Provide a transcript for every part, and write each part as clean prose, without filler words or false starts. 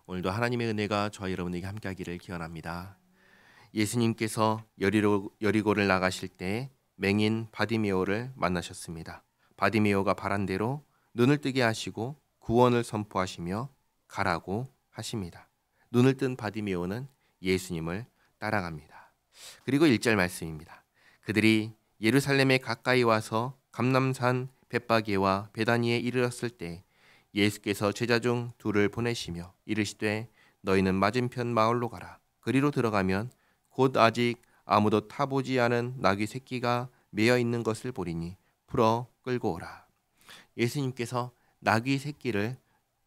오늘도 하나님의 은혜가 저와 여러분에게 함께하기를 기원합니다. 예수님께서 여리고를 나가실 때 맹인 바디메오를 만나셨습니다. 바디메오가 바란 대로 눈을 뜨게 하시고 구원을 선포하시며 가라고 하십니다. 눈을 뜬 바디메오는 예수님을 따라갑니다. 그리고 1절 말씀입니다. 그들이 예루살렘에 가까이 와서 감람산 벳바게와 베다니에 이르렀을 때 예수께서 제자 중 둘을 보내시며 이르시되 너희는 맞은편 마을로 가라. 그리로 들어가면 곧 아직 아무도 타보지 않은 나귀 새끼가 매어 있는 것을 보리니 풀어 끌고 오라. 예수님께서 나귀 새끼를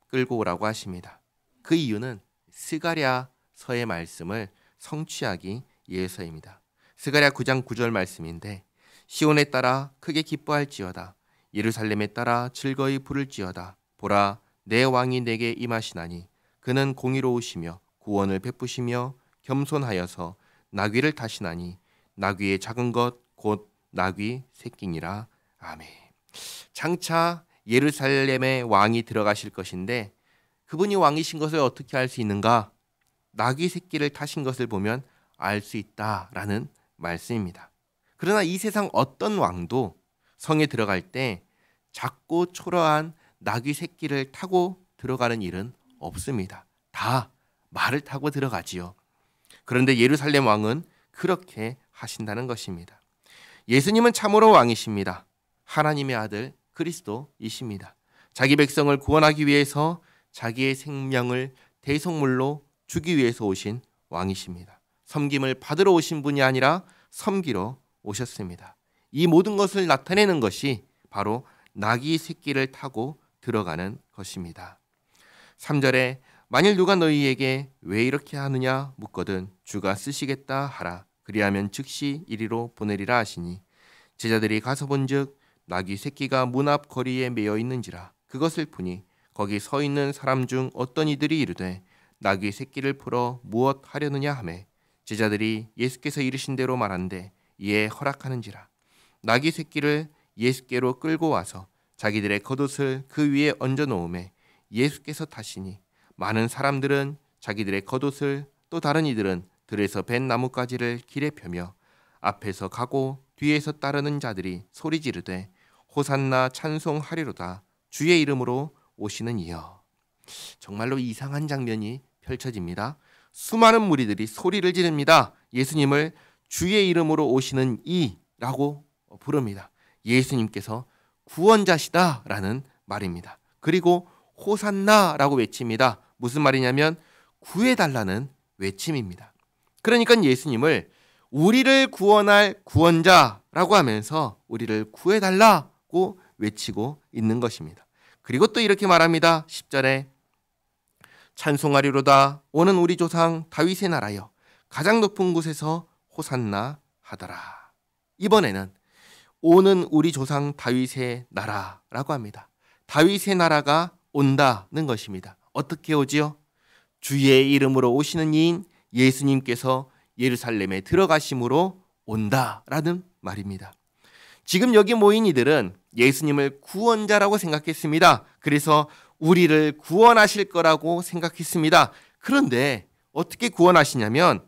끌고 오라고 하십니다. 그 이유는 스가랴서의 말씀을 성취하기 위해서입니다. 스가랴 9장 9절 말씀인데 시온에 따라 크게 기뻐할지어다. 예루살렘에 따라 즐거이 부를지어다. 보라, 내 왕이 내게 임하시나니 그는 공의로우시며 구원을 베푸시며 겸손하여서 나귀를 타시나니 나귀의 작은 것 곧 나귀 새끼니라. 아멘. 장차 예루살렘에 왕이 들어가실 것인데 그분이 왕이신 것을 어떻게 알 수 있는가? 나귀 새끼를 타신 것을 보면 알 수 있다라는 말씀입니다. 그러나 이 세상 어떤 왕도 성에 들어갈 때 작고 초라한 나귀 새끼를 타고 들어가는 일은 없습니다. 다 말을 타고 들어가지요. 그런데 예루살렘 왕은 그렇게 하신다는 것입니다. 예수님은 참으로 왕이십니다. 하나님의 아들 그리스도이십니다. 자기 백성을 구원하기 위해서 자기의 생명을 대속물로 주기 위해서 오신 왕이십니다. 섬김을 받으러 오신 분이 아니라 섬기러 오셨습니다. 이 모든 것을 나타내는 것이 바로 나귀 새끼를 타고 들어가는 것입니다. 3절에 만일 누가 너희에게 왜 이렇게 하느냐 묻거든 주가 쓰시겠다 하라. 그리하면 즉시 이리로 보내리라 하시니 제자들이 가서 본즉 나귀 새끼가 문 앞 거리에 매어 있는지라. 그것을 보니 거기 서 있는 사람 중 어떤 이들이 이르되 나귀 새끼를 풀어 무엇 하려느냐 하매 제자들이 예수께서 이르신 대로 말한대 이에 허락하는지라. 나귀 새끼를 예수께로 끌고 와서 자기들의 겉옷을 그 위에 얹어 놓음에 예수께서 타시니 많은 사람들은 자기들의 겉옷을 또 다른 이들은 들에서 벤 나뭇가지를 길에 펴며 앞에서 가고 뒤에서 따르는 자들이 소리 지르되 호산나 찬송하리로다 주의 이름으로 오시는 이여. 정말로 이상한 장면이 펼쳐집니다. 수많은 무리들이 소리를 지릅니다. 예수님을 주의 이름으로 오시는 이라고 부릅니다. 예수님께서 구원자시다라는 말입니다. 그리고 호산나라고 외칩니다. 무슨 말이냐면 구해달라는 외침입니다. 그러니까 예수님을 우리를 구원할 구원자라고 하면서 우리를 구해달라고 외치고 있는 것입니다. 그리고 또 이렇게 말합니다. 10절에 찬송하리로다 오는 우리 조상 다윗의 나라여 가장 높은 곳에서 호산나 하더라. 이번에는 오는 우리 조상 다윗의 나라라고 합니다. 다윗의 나라가 온다는 것입니다. 어떻게 오지요? 주의 이름으로 오시는 이인 예수님께서 예루살렘에 들어가심으로 온다라는 말입니다. 지금 여기 모인 이들은 예수님을 구원자라고 생각했습니다. 그래서 우리를 구원하실 거라고 생각했습니다. 그런데 어떻게 구원하시냐면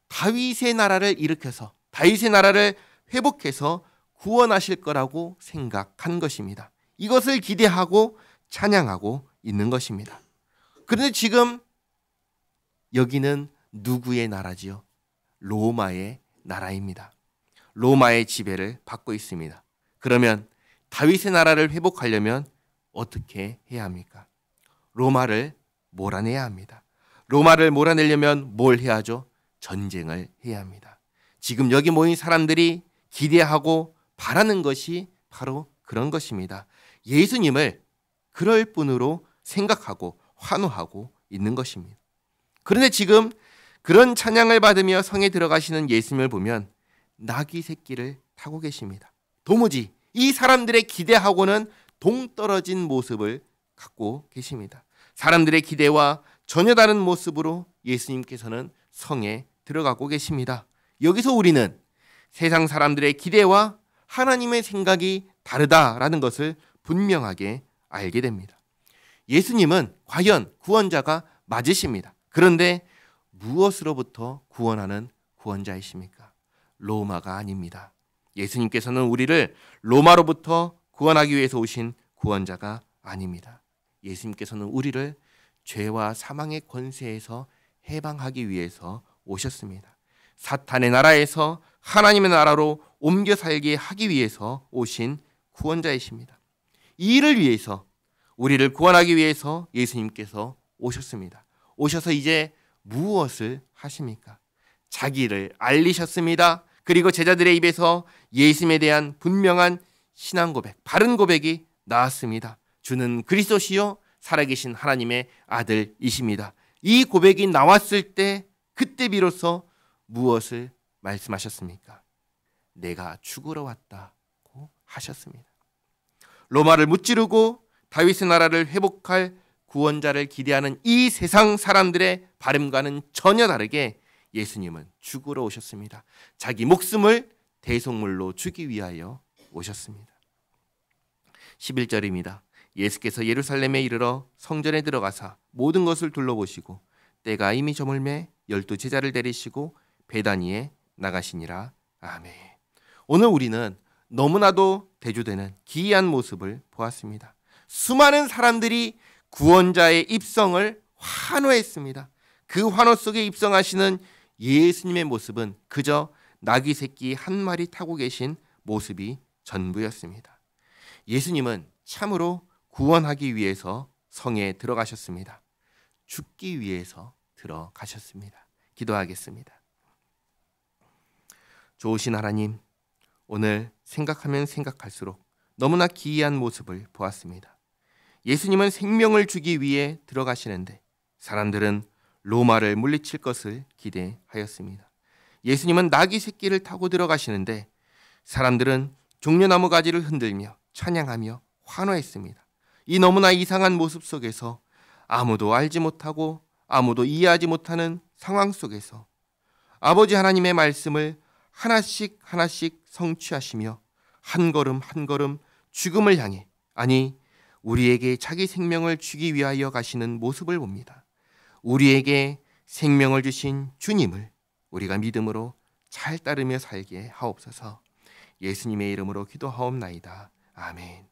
다윗의 나라를 일으켜서 다윗의 나라를 회복해서 구원하실 거라고 생각한 것입니다. 이것을 기대하고 찬양하고 있는 것입니다. 그런데 지금 여기는 누구의 나라지요? 로마의 나라입니다. 로마의 지배를 받고 있습니다. 그러면 다윗의 나라를 회복하려면 어떻게 해야 합니까? 로마를 몰아내야 합니다. 로마를 몰아내려면 뭘 해야 하죠? 전쟁을 해야 합니다. 지금 여기 모인 사람들이 기대하고 바라는 것이 바로 그런 것입니다. 예수님을 그럴 뿐으로 생각하고 환호하고 있는 것입니다. 그런데 지금 그런 찬양을 받으며 성에 들어가시는 예수님을 보면 나귀 새끼를 타고 계십니다. 도무지 이 사람들의 기대하고는 동떨어진 모습을 갖고 계십니다. 사람들의 기대와 전혀 다른 모습으로 예수님께서는 성에 들어가고 계십니다. 여기서 우리는 세상 사람들의 기대와 하나님의 생각이 다르다라는 것을 분명하게 알게 됩니다. 예수님은 과연 구원자가 맞으십니다. 그런데 무엇으로부터 구원하는 구원자이십니까? 로마가 아닙니다. 예수님께서는 우리를 로마로부터 구원하기 위해서 오신 구원자가 아닙니다. 예수님께서는 우리를 죄와 사망의 권세에서 해방하기 위해서 오셨습니다. 사탄의 나라에서 하나님의 나라로 옮겨 살게 하기 위해서 오신 구원자이십니다. 이 일을 위해서, 우리를 구원하기 위해서 예수님께서 오셨습니다. 오셔서 이제 무엇을 하십니까? 자기를 알리셨습니다. 그리고 제자들의 입에서 예수님에 대한 분명한 신앙 고백, 바른 고백이 나왔습니다. 주는 그리스도시요 살아계신 하나님의 아들이십니다. 이 고백이 나왔을 때 그때 비로소 무엇을 말씀하셨습니까? 내가 죽으러 왔다고 하셨습니다. 로마를 무찌르고 다윗의 나라를 회복할 구원자를 기대하는 이 세상 사람들의 바람과는 전혀 다르게 예수님은 죽으러 오셨습니다. 자기 목숨을 대속물로 주기 위하여 오셨습니다. 11절입니다. 예수께서 예루살렘에 이르러 성전에 들어가사 모든 것을 둘러보시고 때가 이미 저물매 12 제자를 데리시고 베다니에 나가시니라. 아멘. 오늘 우리는 너무나도 대조되는 기이한 모습을 보았습니다. 수많은 사람들이 구원자의 입성을 환호했습니다. 그 환호 속에 입성하시는 예수님의 모습은 그저 나귀 새끼 한 마리 타고 계신 모습이 전부였습니다. 예수님은 참으로 구원하기 위해서 성에 들어가셨습니다. 죽기 위해서 들어가셨습니다. 기도하겠습니다. 좋으신 하나님, 오늘 생각하면 생각할수록 너무나 기이한 모습을 보았습니다. 예수님은 생명을 주기 위해 들어가시는데 사람들은 로마를 물리칠 것을 기대하였습니다. 예수님은 나귀 새끼를 타고 들어가시는데 사람들은 종려나무 가지를 흔들며 찬양하며 환호했습니다. 이 너무나 이상한 모습 속에서 아무도 알지 못하고 아무도 이해하지 못하는 상황 속에서 아버지 하나님의 말씀을 하나씩 하나씩 성취하시며 한 걸음 한 걸음 죽음을 향해, 아니 우리에게 자기 생명을 주기 위하여 가시는 모습을 봅니다. 우리에게 생명을 주신 주님을 우리가 믿음으로 잘 따르며 살게 하옵소서. 예수님의 이름으로 기도하옵나이다. 아멘.